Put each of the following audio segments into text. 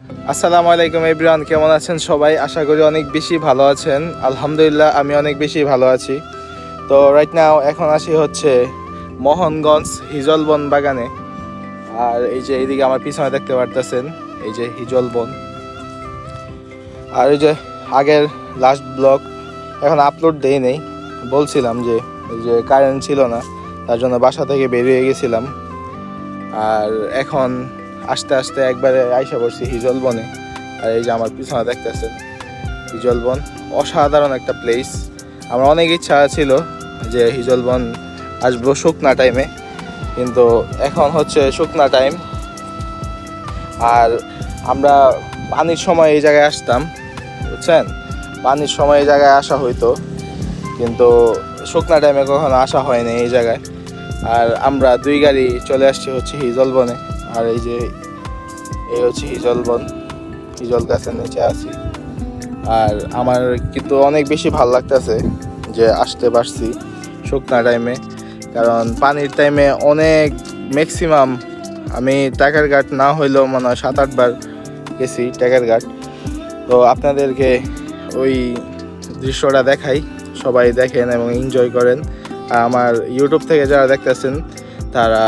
আসসালামু আলাইকুম এভরিওয়ান, কেমন আছেন সবাই? আশা করি অনেক বেশি ভালো আছেন। আলহামদুলিল্লাহ আমি অনেক বেশি ভালো আছি। তো রাইট নাও এখন আসি হচ্ছে মোহনগঞ্জ হিজলবন বাগানে। আর এই যে এইদিকে আমার পিছনে দেখতে পারতেছেন, এই যে হিজলবন। আর এই যে আগের লাস্ট ব্লগ এখন আপলোড দেই নেই, বলছিলাম যে এই যে কারেন্ট ছিল না, তার জন্য বাসা থেকে বেরিয়ে গেছিলাম। আর এখন আস্তে আস্তে একবারে আইসা পড়ছি হিজলবনে। আর এই যে আমার পিছনে দেখতেছেন হিজলবন, অসাধারণ একটা প্লেস। আমার অনেক ইচ্ছা ছিল যে হিজলবন আসবো শুকনা টাইমে, কিন্তু এখন হচ্ছে শুকনা টাইম। আর আমরা পানির সময় এই জায়গায় আসতাম, বুঝছেন, পানির সময় এই জায়গায় আসা হইতো, কিন্তু শুকনা টাইমে কখনো আসা হয়নি এই জায়গায়। আর আমরা 2 গাড়ি চলে আসছি হচ্ছে হিজলবনে। আর এই যে এই হচ্ছে হিজলবন, হিজল গাছের নিচে আছি। আর আমার কিন্তু অনেক বেশি ভালো লাগতেছে যে আসতে পারছি শুকনা টাইমে, কারণ পানির টাইমে অনেক ম্যাক্সিমাম আমি টাকার ঘাট না হইলেও মনে হয় 7-8 বার গেছি টাকার ঘাট। তো আপনাদেরকে ওই দৃশ্যটা দেখাই, সবাই দেখেন এবং এনজয় করেন। আর আমার ইউটিউব থেকে যারা দেখতেছেন তারা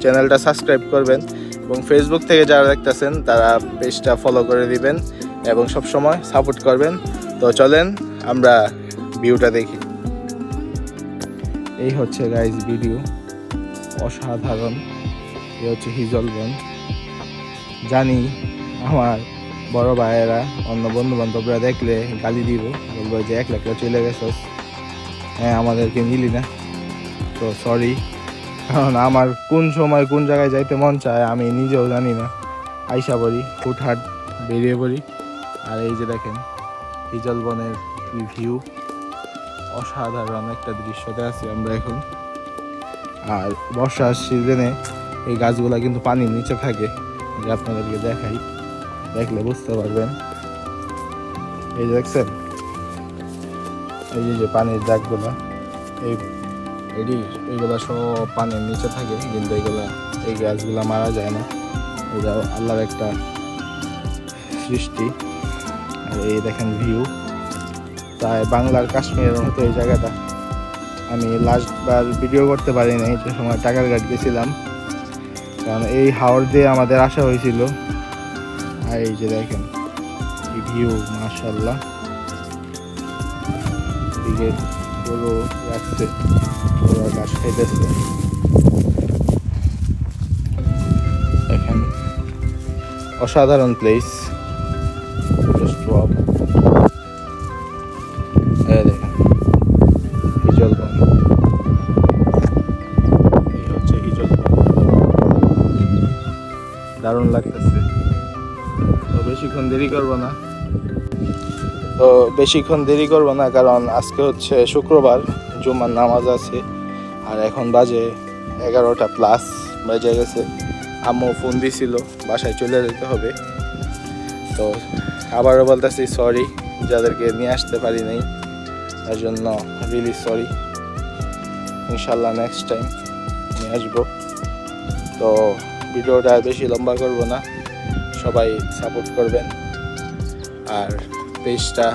চ্যানেলটা সাবস্ক্রাইব করবেন, এবং ফেসবুক থেকে যারা দেখতেছেন তারা পেজটা ফলো করে দিবেন এবং সব সময় সাপোর্ট করবেন। তো চলেন আমরা ভিউটা দেখি। এই হচ্ছে গাইজ ভিডিও, অসাধারণ। এই হচ্ছে হিজলবন। জানি আমার বড় ভাইয়েরা অন্য বন্ধু বান্ধবরা দেখলে গালি দিব, বলবো যে একলা চলে গেছস, হ্যাঁ আমাদেরকে নিলি না। তো সরি, কারণ আমার কোন সময় কোন জায়গায় যাইতে মন চায় আমি নিজেও জানি না। আইসা পড়ি, হুটহাট বেরিয়ে পড়ি। আর এই যে দেখেন হিজলবনের কি ভিউ, অসাধারণ একটা দৃশ্যতে আছি আমরা এখন। আর বর্ষার সিজনে এই গাছগুলা কিন্তু পানির নিচে থাকে, যে আপনাদেরকে দেখাই, দেখলে বুঝতে পারবেন। এই যে দেখছেন, এই যে পানির দাগগুলা, এইগুলা সব পানির নিচে থাকে, কিন্তু এই গাছগুলা মারা যায় না। এটা আল্লাহর একটা সৃষ্টি। আর এই দেখেন ভিউ, তাই বাংলার কাশ্মীরের মতো এই জায়গাটা। আমি লাস্টবার ভিডিও করতে পারি নাই যে সময় টাকার ঘাট গেছিলাম, কারণ এই হাওর দিয়ে আমাদের আসা হয়েছিল। আর এই যে দেখেন এই ভিউ, মাশাআল্লাহ। এদিকে গরু রাখছে, গরু ঘাস খাইতেছে। দেখেন অসাধারণ প্লেস। দেখেন হিজলবন, এই হচ্ছে হিজলবন, দারুণ লাগতেছে। তো বেশিক্ষণ দেরি করবো না, কারণ আজকে হচ্ছে শুক্রবার, জুমার নামাজ আছে। আর এখন বাজে 11টা প্লাস বেজে গেছে। আম্মু ফোন দিছিল বাসায় চলে যেতে হবে। তো আবারও বলতেছি সরি যাদেরকে নিয়ে আসতে পারি নাই, তার জন্য রিয়েলি সরি। ইনশাল্লাহ নেক্সট টাইম নিয়ে আসবো। তো ভিডিওটা বেশি লম্বা করব না, সবাই সাপোর্ট করবেন। আর পেজটা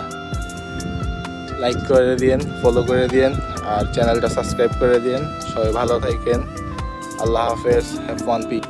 লাইক করে দিন, ফলো করে দিন, আর চ্যানেলটা সাবস্ক্রাইব করে দিন। সবাই ভালো থাকেন। আল্লাহ হাফেজ, হ্যাভ ফান, পিস।